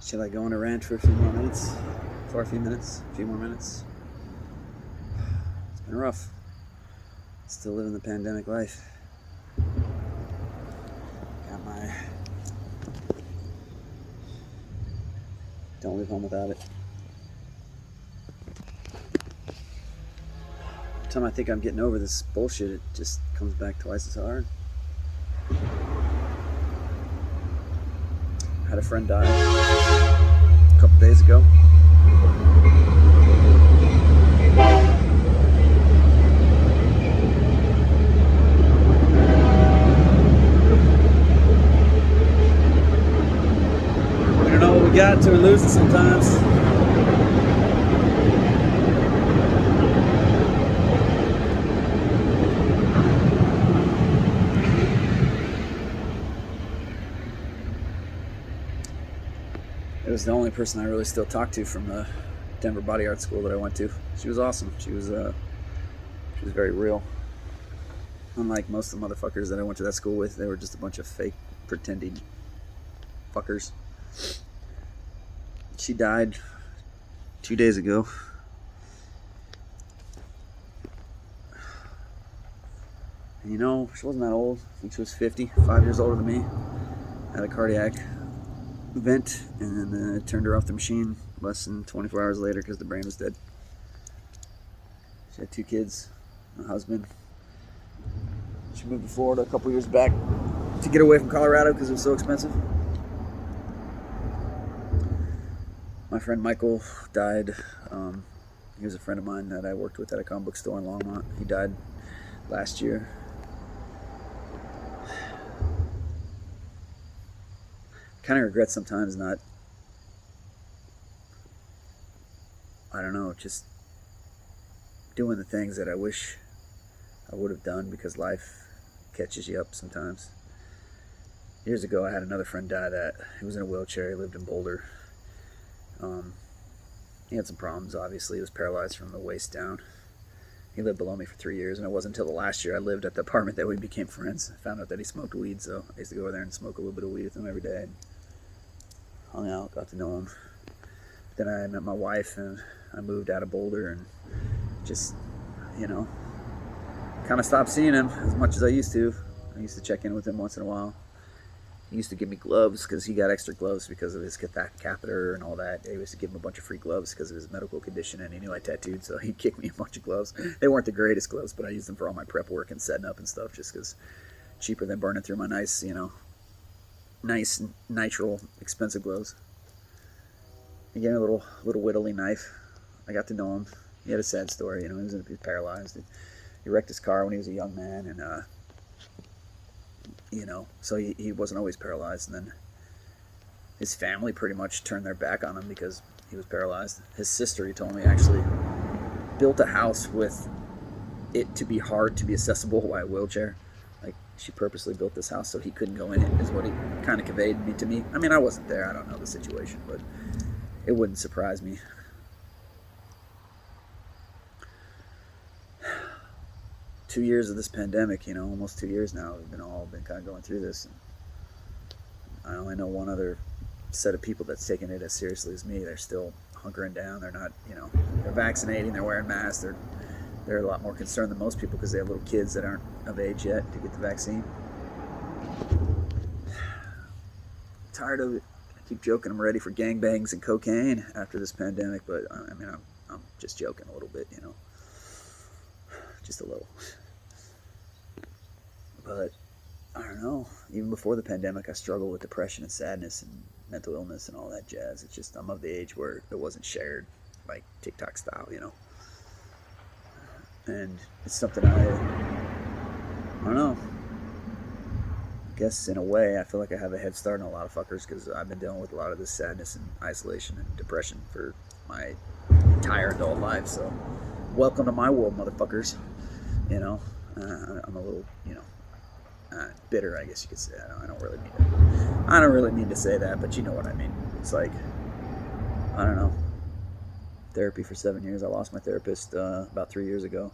Should I go on a rant for a few more minutes? For a few minutes? A few more minutes? It's been rough. Still living the pandemic life. Got my... Don't leave home without it. Every time I think I'm getting over this bullshit, it just comes back twice as hard. I had a friend die a couple days ago. We don't know what we got till we lose it sometimes. It was the only person I really still talk to from the Denver Body Art School that I went to. She was awesome. She was very real. Unlike most of the motherfuckers that I went to that school with, they were just a bunch of fake, pretending fuckers. She died 2 days ago. And you know, she wasn't that old. I think she was 50, 5 years older than me. Had a cardiac event, and then it turned her off the machine less than 24 hours later because the brain was dead. She had 2 kids, a husband. She moved to Florida a couple years back to get away from Colorado because it was so expensive. My friend Michael died. He was a friend of mine that I worked with at a comic book store in Longmont. He died last year. Kind of regret sometimes not, I don't know, just doing the things that I wish I would have done because life catches you up sometimes. Years ago, I had another friend die that he was in a wheelchair. He lived in Boulder. He had some problems, obviously. He was paralyzed from the waist down. He lived below me for 3 years, and it wasn't until the last year I lived at the apartment that we became friends. I found out that he smoked weed, so I used to go over there and smoke a little bit of weed with him every day. Hung out, got to know him. Then I met my wife, and I moved out of Boulder, and just, you know, kind of stopped seeing him as much as I used to. I used to check in with him once in a while. He used to give me gloves because he got extra gloves because of his catheter and all that. He used to give him a bunch of free gloves because of his medical condition, and he knew I tattooed, so he'd kick me a bunch of gloves. They weren't the greatest gloves, but I used them for all my prep work and setting up and stuff just because cheaper than burning through my nice, you know, nice, nitrile, expensive gloves. He gave me a little whittly knife. I got to know him. He had a sad story, you know, he was paralyzed. He wrecked his car when he was a young man, and you know, so he wasn't always paralyzed, and then his family pretty much turned their back on him because he was paralyzed. His sister, he told me, actually built a house with it to be hard to be accessible by a wheelchair. Like, she purposely built this house so he couldn't go in it, is what he kind of conveyed to me. I mean, I wasn't there, I don't know the situation, but it wouldn't surprise me. 2 years of this pandemic, you know, almost 2 years now, we've been kind of going through this. And I only know one other set of people that's taking it as seriously as me. They're still hunkering down. They're not, you know, they're vaccinating, they're wearing masks. They're a lot more concerned than most people because they have little kids that aren't of age yet to get the vaccine. I'm tired of it. I keep joking I'm ready for gangbangs and cocaine after this pandemic, but I mean, I'm just joking a little bit, you know, just a little. But I don't know, even before the pandemic I struggled with depression and sadness and mental illness and all that jazz. It's just I'm of the age where it wasn't shared like TikTok style, you know. And it's something I don't know, I guess in a way I feel like I have a head start on a lot of fuckers because I've been dealing with a lot of this sadness and isolation and depression for my entire adult life. So welcome to my world, motherfuckers. You know, I'm a little, you know, bitter, I guess you could say. I don't really mean to say that, but you know what I mean. It's like, I don't know. Therapy for 7 years. I lost my therapist about 3 years ago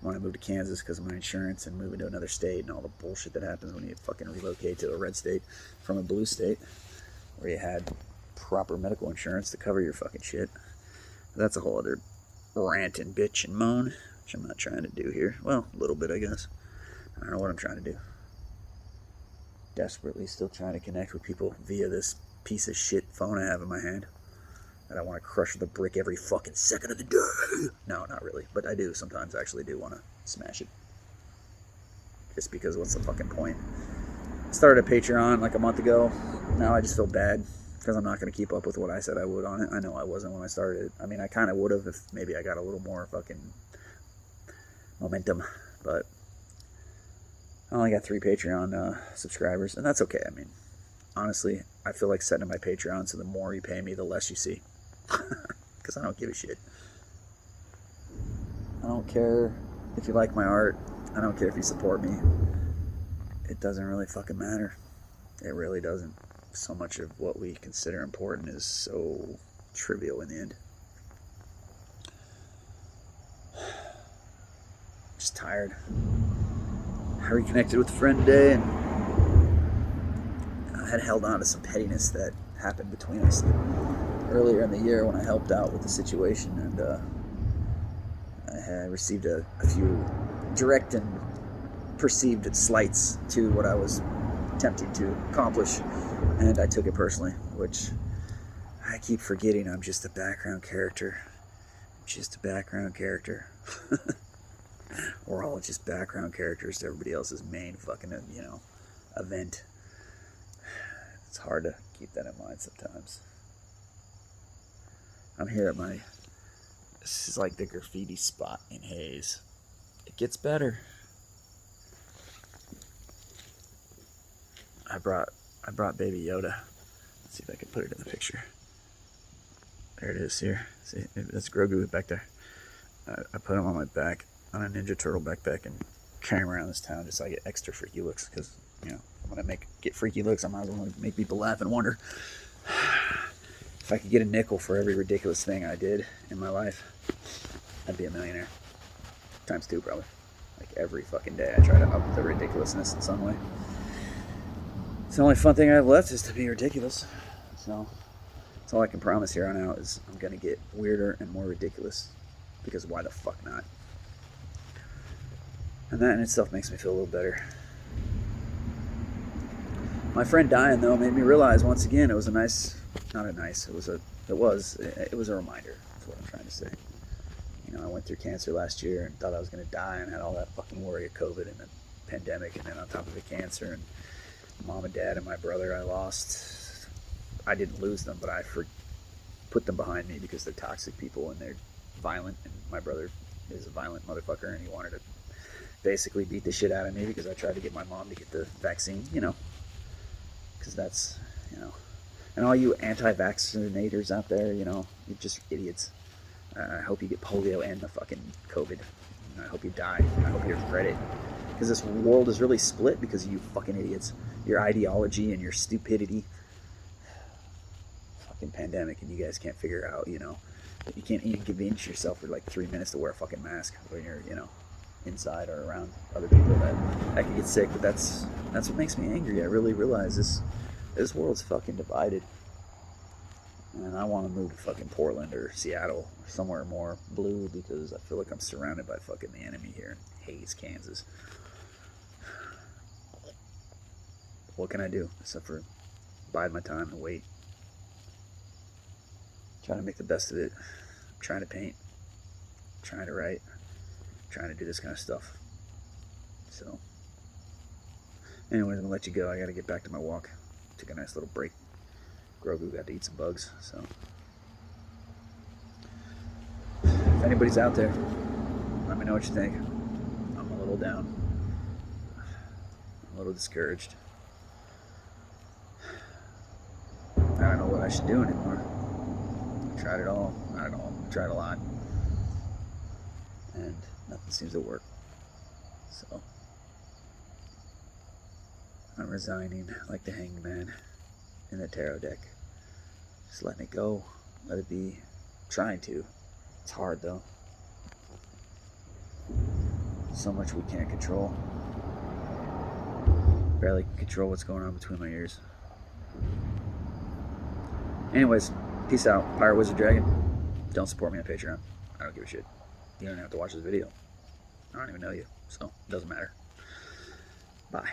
when I moved to Kansas because of my insurance and moving to another state and all the bullshit that happens when you fucking relocate to a red state from a blue state where you had proper medical insurance to cover your fucking shit. That's a whole other rant and bitch and moan, which I'm not trying to do here. Well, a little bit, I guess. I don't know what I'm trying to do. Desperately still trying to connect with people via this piece of shit phone I have in my hand that I want to crush with a brick every fucking second of the day. No, not really, but I do sometimes actually do want to smash it. Just because what's the fucking point? I started a Patreon like a month ago. Now I just feel bad because I'm not going to keep up with what I said I would on it. I know I wasn't when I started. I mean, I kind of would have if maybe I got a little more fucking momentum, but I only got 3 Patreon subscribers, and that's okay. I mean, honestly, I feel like setting my Patreon so the more you pay me, the less you see. Because I don't give a shit. I don't care if you like my art. I don't care if you support me. It doesn't really fucking matter. It really doesn't. So much of what we consider important is so trivial in the end. Just tired. I reconnected with a friend today, and I had held on to some pettiness that happened between us earlier in the year when I helped out with the situation, and I had received a few direct and perceived slights to what I was attempting to accomplish, and I took it personally, which I keep forgetting I'm just a background character. Just a background character. We're all just background characters to everybody else's main fucking, event. It's hard to keep that in mind sometimes. I'm here at this is like the graffiti spot in Hayes. It gets better. I brought Baby Yoda. Let's see if I can put it in the picture. There it is here. See, that's Grogu back there. I put him on my back on a Ninja Turtle backpack and carry him around this town just so I get extra freaky looks. Because, when I get freaky looks, I might as well make people laugh and wonder. If I could get a nickel for every ridiculous thing I did in my life, I'd be a millionaire. Times 2, probably. Like every fucking day I try to up the ridiculousness in some way. It's the only fun thing I have left is to be ridiculous. So that's all I can promise here on out is I'm going to get weirder and more ridiculous. Because why the fuck not? And that in itself makes me feel a little better. My friend dying, though, made me realize once again it was a reminder. That's what I'm trying to say. I went through cancer last year and thought I was going to die and had all that fucking worry of COVID and the pandemic, and then on top of it cancer, and mom and dad and my brother I lost. I didn't lose them, but I put them behind me because they're toxic people and they're violent, and my brother is a violent motherfucker, and he wanted to basically beat the shit out of me because I tried to get my mom to get the vaccine, because that's, and all you anti-vaccinators out there, you're just idiots. I hope you get polio and the fucking COVID. I hope you die. I hope you regret it. Because this world is really split because of you fucking idiots. Your ideology and your stupidity. Fucking pandemic, and you guys can't figure out, that you can't even convince yourself for like 3 minutes to wear a fucking mask when you're, inside or around other people that could get sick. But that's what makes me angry. I really realize this world's fucking divided. And I want to move to fucking Portland or Seattle or somewhere more blue because I feel like I'm surrounded by fucking the enemy here in Hayes, Kansas. What can I do except for bide my time and wait? Trying to make the best of it. I'm trying to paint. I'm trying to write. I'm trying to do this kind of stuff. So, anyways, I'm going to let you go. I got to get back to my walk. Took a nice little break. Grogu got to eat some bugs, so. If anybody's out there, let me know what you think. I'm a little down. I'm a little discouraged. I don't know what I should do anymore. I tried it all. I don't know. I tried a lot. And nothing seems to work. So, I'm resigning like the hanged man in the tarot deck. Just letting it go. Let it be. Trying to. It's hard though. So much we can't control. Barely control what's going on between my ears. Anyways, peace out. Pirate Wizard Dragon. Don't support me on Patreon. I don't give a shit. You don't have to watch this video. I don't even know you, so it doesn't matter. Bye.